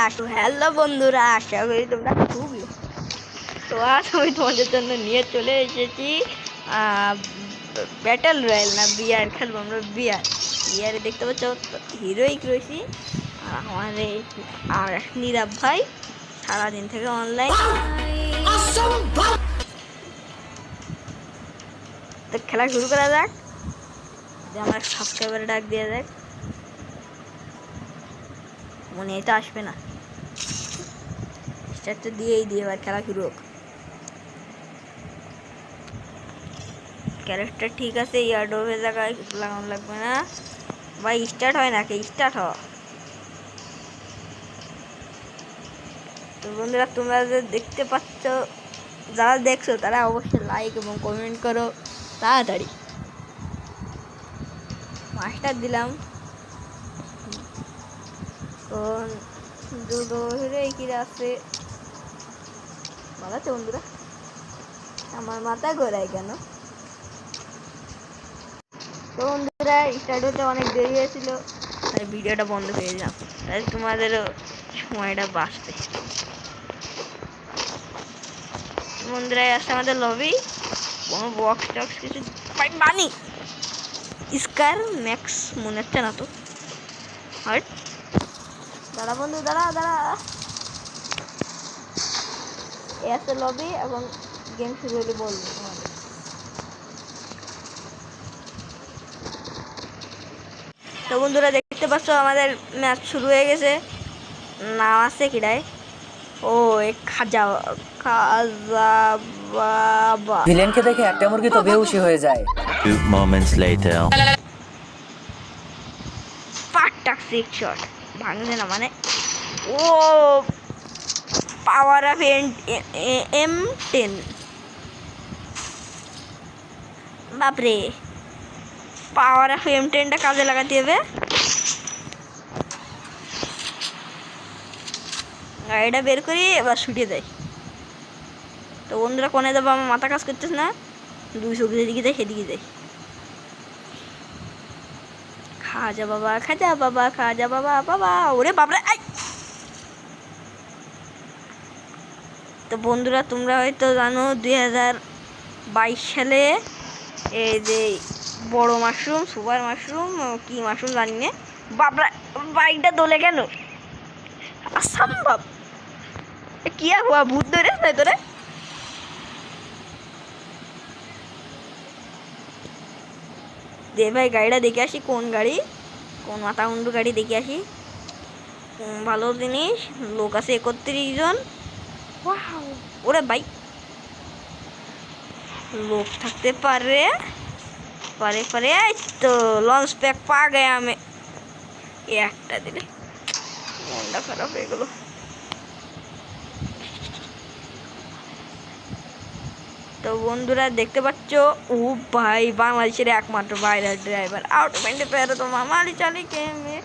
Hello বন্ধুরা, আশা করি তোমরা খুবই। তো আজ আমি তোমাদের জন্য নিয়ে চলে এসেছি ব্যাটেল রয়্যাল না বিয়ার খেলবো আমরা। বিয়ারে দেখতে পাচ্ছ হিরোইক রয়েছি। আর নীরব ভাই সারাদিন থেকে অনলাইন। তো খেলা শুরু করা যাক। আমার সাবস্ক্রাইবার ডাক দেওয়া যাক। মনে তো আসবে না, স্টার্টটা দিয়েই দিয়ে এবার খেলা শুরু হোক। ক্যারেক্টার ঠিক আছে, ইয়ারডোভের জায়গায় লাগানো লাগবে না ভাই। স্টার্ট হয় নাকি? স্টার্ট হ। তো বন্ধুরা, তোমরা যে দেখতে পাচ্ছ, যারা দেখছো তারা অবশ্যই লাইক এবং কমেন্ট করো তাড়াতাড়ি। মাস্টার দিলাম। তো দুটো হিরোই কিরা আছে ভালো আছে বন্ধুরা। আমার মাথা ঘোরায় কেন? তো বন্ধুরা, স্টার্ট হতে অনেক দেরি হয়েছিল, তাই ভিডিওটা বন্ধ করে দিলাম, তাই তোমাদেরও সময়টা বাঁচবে। বন্ধুরা, আসছে আমাদের লবি। কোনো বক্স টক্স কিছু পাই বানি। স্কার ম্যাক্স মনে হচ্ছে না তো। আর দাঁড়া বন্ধু, দাঁড়া। এ আছে লবি, এবং গেম শুরু হলে বলবো তোমাদের। তো বন্ধুরা, দেখতে পাচ্ছ আমাদের ম্যাচ শুরু হয়ে গেছে। নাম আছে কিরায়? ও খাজা বাবা। ভিলেনকে দেখে একটা মুরগি তো বেহুশি হয়ে যায়। 2 moments later. পাটটাক সিক্স শট ভাঙছে না মানে। ও পাওয়ার অফ M10। বাপরে, পাওয়ার অফ M10টা কাজে লাগাতে হবে। গাড়িটা বের করি, এবার ছুটিয়ে দেয়। তো বন্ধুরা, কোনে যাবো? আমার মাথা কাজ করতেছে না। 2 চোখ যেদিকে দেয় সেদিকে দেয়। খাজা বাবা, খাজা বাবা, খাজা বাবা বাবা। ওরে বাবরে, আই! তো বন্ধুরা, তোমরা হয়তো জানো 2022 সালে এই যে বড় মাশরুম, সুপার মাশরুম, কি মাশরুম জানি না, বাবরা বাইকটা দোলে কেন? অসম্ভব। কি হুয়া? ভূত ধরে নাই তোরে? দে ভাই, গাড়িটা দেখে আসি। কোন গাড়ি? কোন মাথা মুন্ডু গাড়ি দেখে আসি। ভালো জিনিস। লোক আছে 31 জন। ওরে ভাই, লোক থাকতে পারে পারে পারে। এই তো লঞ্চ প্যাক পা গে। আমি একটা দিলে মনটা খারাপ হয়ে গেল। তো বন্ধুরা, দেখতে পাচ্ছ ও ভাই, বাংলাদেশের একমাত্র ভাইরাল ড্রাইভার আউটমেন্টে পেরে তো মামালি চালি কে মে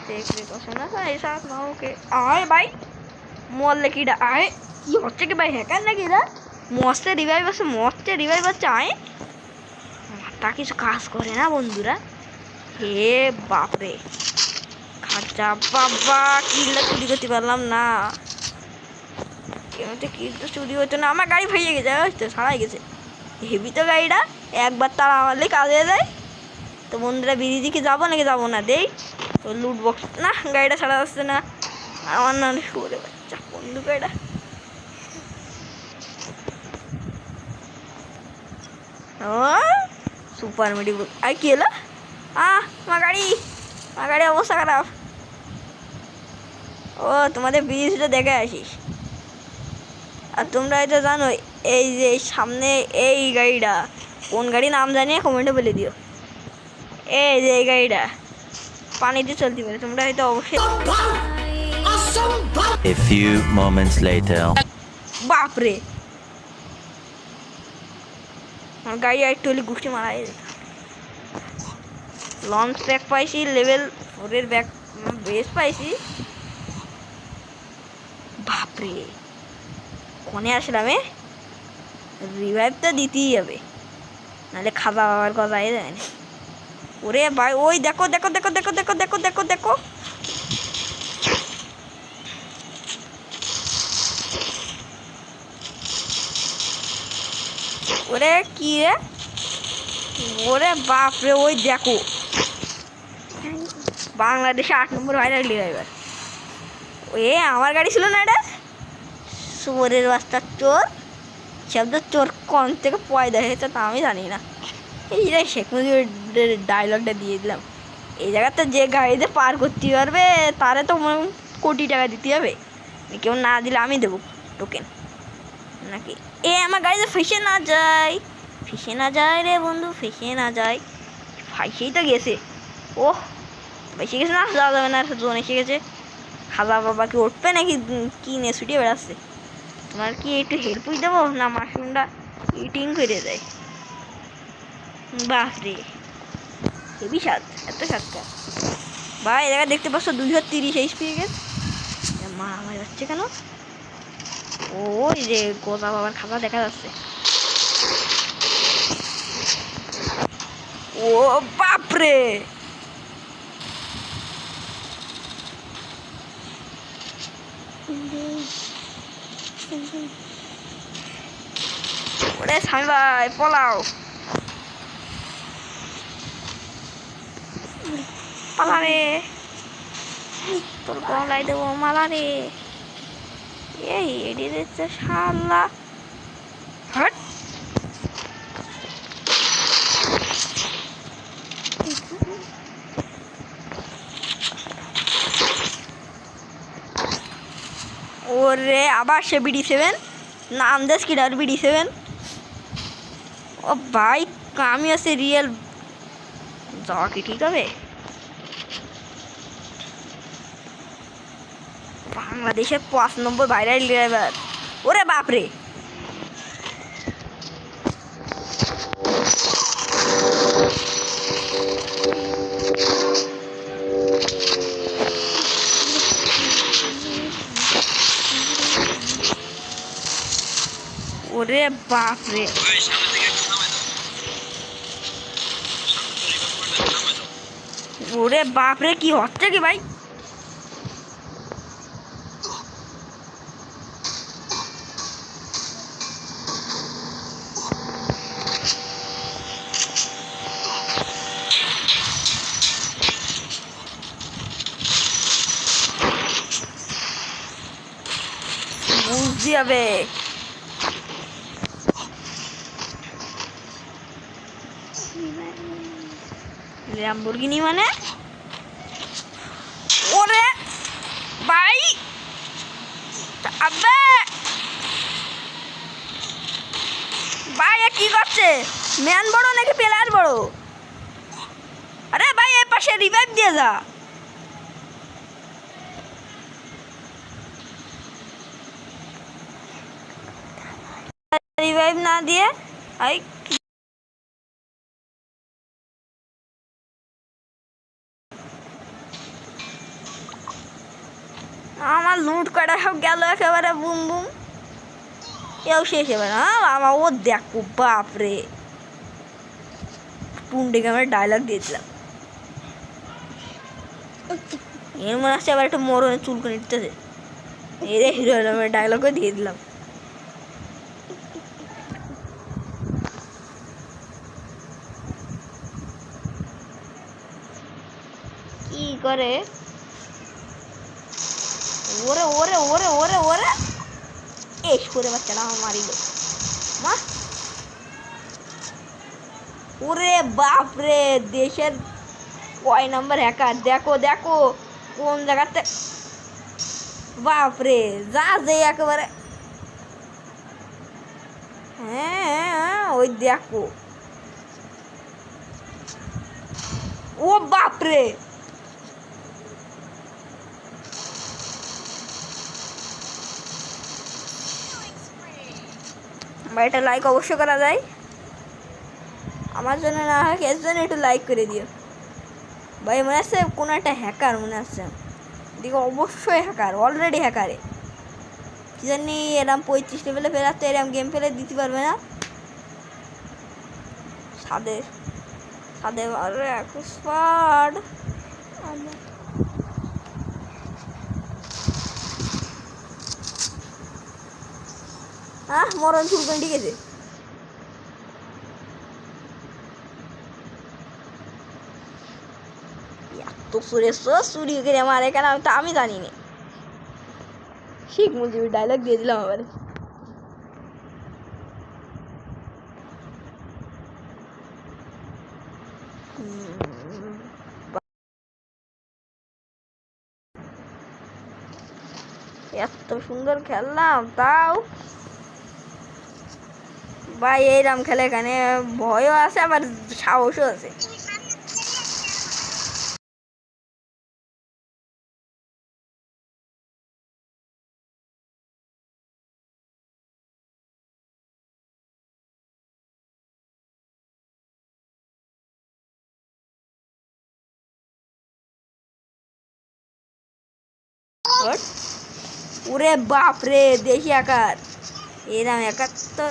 দেখলে তো শোনা যায় সাথ না ওকে। আয় ভাই, মরলে কিটা? আয়, কি হচ্ছে কি ভাই? হ্যাকার নাকি এরা? মস্তে রিভাইভ আছে আয়। মাথা কিছু কাজ করে না বন্ধুরা। হে বাপরে, খাজা বাবা, কিল্লা চুরি করতে পারলাম না। কেমন কিল তো চুরি হতো না। আমার গাড়ি ভেঙে গেছে, তো সারাই গেছে। হেভি তো গাড়িটা, একবার তারা মারলে কাজে যায়। তো বন্ধুরা, বিরিদিকে যাবো নাকি যাবো না দেই। তো লুট বক্স না, গাড়িটা ছাড়া যাচ্ছে না। আমার না করে বাচ্চা বন্ধু গাড়িটা। ও সুপার মেডিকেল। আর কি হলো? আমার গাড়ি অবস্থা খারাপ। ও তোমাদের ব্রিজটা দেখে আসিস। আর তোমরা হয়তো জানো, এই যে সামনে এই গাড়িটা কোন গাড়ি নাম জানিয়ে কমেন্টে বলে দিও। এই যে এই গাড়িটা পানিতে চলতে পারে, তোমরা হয়তো অবশ্যই। A few moments later. বাপরে, আমার গাড়ি একটু হলে গুষ্টি মারাই যেত। লঞ্চ প্যাক পাইছি, লেভেল 4 ব্যাক বেস পাইছি। বাপরে, কোনে আসলাম? রিভাইভ তো দিতেই হবে, নাহলে খাওয়া বাবার কথাই যায় না। ওরে ভাই, ওই দেখো। ওরে কি রে, ওরে বাপরে, ওই দেখো বাংলাদেশে 8 নম্বর ভাইরাল ড্রাইভার। এ আমার গাড়ি ছিল না এটা, চোরের রাস্তার চোর, শব্দ চোর কোন থেকে পয়দা হয়েছে তা আমি জানি না। এই যে শেখ মুজিবের ডায়লগটা দিয়ে দিলাম। এই জায়গাতে যে গাড়িতে পার করতে পারবে তারে তো কোটি টাকা দিতে হবে, কেউ না দিলে আমি দেবো টোকেন নাকি। এ আমার গাড়িতে ফেসে না যায়, ফেসে না যায় রে বন্ধু, ফেসে না যায়। ফাইসেই তো গেছে, ওহ বেশি গেছে না, যাওয়া যাবে না, জোন এসে গেছে। খাজা বাবা কি উঠবে নাকি কিনে ছুটিয়ে বেড়াচ্ছে? তোমার কি একটু হেল্পই দেবো না মাশরুমটা ইটিং করে দেয়? বাপরে হেবি স্বাদ, এত স্বাদটা ভাই। এই জায়গায় দেখতে পাচ্ছ 230 স্পিড গেছে। মা আমার যাচ্ছে কেন? ওই যে গোজা বাবার খাবার দেখা যাচ্ছে। ও বাপরে, ওরে স্বামী ভাই পলাও, পালা রে, তোর গলায় দেবো মালা রে। এই এডি দিচ্ছে শালা, হট। ওরে আবার সে BD7, নাম দেশ কি ডার BD7। ও ভাই আমি আছে রিয়েল, যাওয়া কি ঠিক হবে? বাংলাদেশের 5 নম্বর ভাইরাল ড্রাইভার, ওরে বাপরে। ওরে বাপরে, ওরে বাপরে কি হচ্ছে কি ভাই? বুঝতে হবে ল্যাম্বরগিনি মানে। ওরে ভাই, আব্বে ভাই এ কি করছে? ম্যান বড় নাকি প্লেয়ার বড়? আরে ভাই এর পাশে রিভাইভ দিয়ে যা। রিভাইভ না দিয়ে আই আমার লুট করা সব গেল একেবারে বুম বুম। এও শেষ এবার। হ্যাঁ আমার ও দেখো বাপরে, টুন্ডিকে আমার ডায়লগ দিয়েছিলাম। এর মনে হচ্ছে আবার একটা মরণের চুলকে নিতেছে। এই রে হিরো আলমের ডায়লগও দিয়ে দিলাম। কি করে? ওরে ওরে ওরে ওরে ওরে, এস করে বাচ্চাটা আমার মারিল মা। ওরে বাপরে, দেশের কয় নাম্বার হ্যাকার দেখো দেখো কোন জায়গাতে। বাপরে যা যে একেবারে, হ্যাঁ ওই দেখো। ও বাপরে, ভাই এটা লাইক অবশ্যই করা যায়, আমার জন্য না হয় এর জন্য একটু লাইক করে দিও ভাই। মনে আছে কোনো একটা হ্যাকার মনে আছে, দেখো অবশ্যই হ্যাকার, অলরেডি হ্যাকারে কি জানি এরম 35 লেভেলে ফেরাতে এরম গেম ফেলে দিতে পারবে না। সাদে সাদে আরে এক্সপার্ট হ্যাঁ মরণ চুল করে ঠিক আছে। কত চুরি করে মারে কেন আমি জানি না। শেখ মুজিবের ডায়লগ দিয়ে দিলাম আবার। এত সুন্দর খেললাম তাও ভাই এইরাম খেলে এখানে ভয়ও আছে আবার সাহসও আছে। ওরে বাপ রে দেখি আকার এরাম একার তো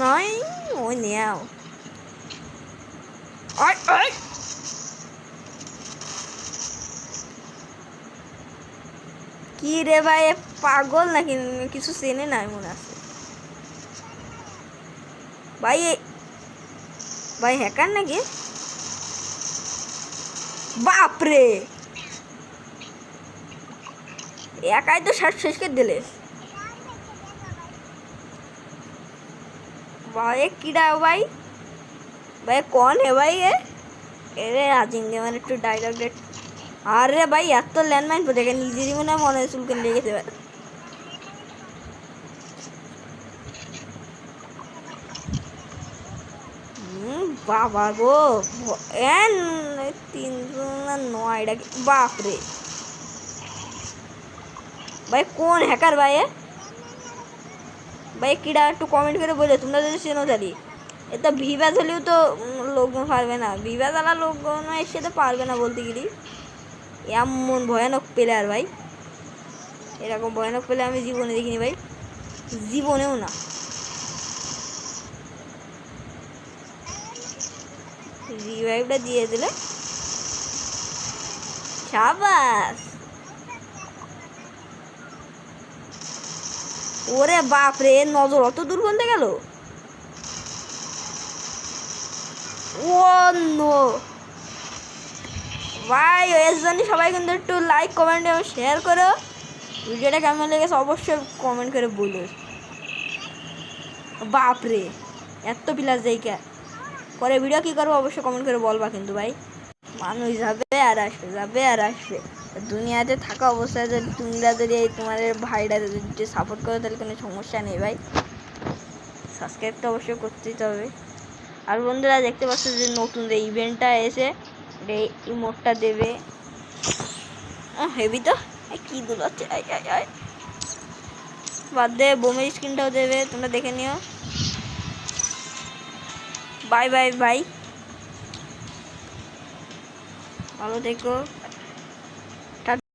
নয় ওই নেও কি রে ভাই পাগল নাকি কিছু চেনে নাই মনে আছে ভাই ভাই হ্যাকার নাকি বাপরে একাই তো শেষ করে দিলে भाई कीड़ा है भाई भाई कौन है भाई ये अरे आजेंगे मैंने तो डायलॉग डेट अरे भाई यार तो लैंडमाइन पे देखा नीचे ही मैंने मॉने सुल कर लेके थे बाबा गो एन 309 आइडा बाप रे भाई कौन हैकर भाई है भाई कीड़ा একটু কমেন্ট করে বলে তোমরা যদি চেনো জানি এটা ভিভাস হলেও তো লোকজন পারবে না ভিভাস আলা লোকজন এসে তো পারবে না বলতে গেলি এমন ভয়ানক প্লেয়ার ভাই এরকম ভয়ানক প্লেয়ার আমি জীবনে দেখিনি ভাই জীবনেও না রিভাইভটা দিয়ে দিলে শাবাশ ওরে বাপ রে নজর অত দূর বলতে গেল ও নো ভাই এর জন্য সবাই কিন্তু একটু লাইক কমেন্ট এবং শেয়ার করো ভিডিওটা কেমন লেগেছে অবশ্যই কমেন্ট করে বলো বাপ রে এত প্লাস জায়গা পরে ভিডিও কী করবো অবশ্যই কমেন্ট করে বলবা কিন্তু ভাই মানুষ যাবে আর আসবে যাবে আর আসবে দুনিয়াতে থাকা অবস্থায় যদি তোমরা যদি তোমাদের ভাইরা যদি সাপোর্ট করো তাহলে কোনো সমস্যা নেই ভাই সাবস্ক্রাইব তো অবশ্যই করতেই হবে আর বন্ধুরা দেখতে পাচ্ছ যে নতুন যে ইভেন্টটা এসে এই ইমোটটা দেবে হেভি তো কী দুলাচ্ছে বাদ দে বোমের স্ক্রিনটাও দেবে তোমরা দেখে নিও বাই বাই বাই ভালো থেকো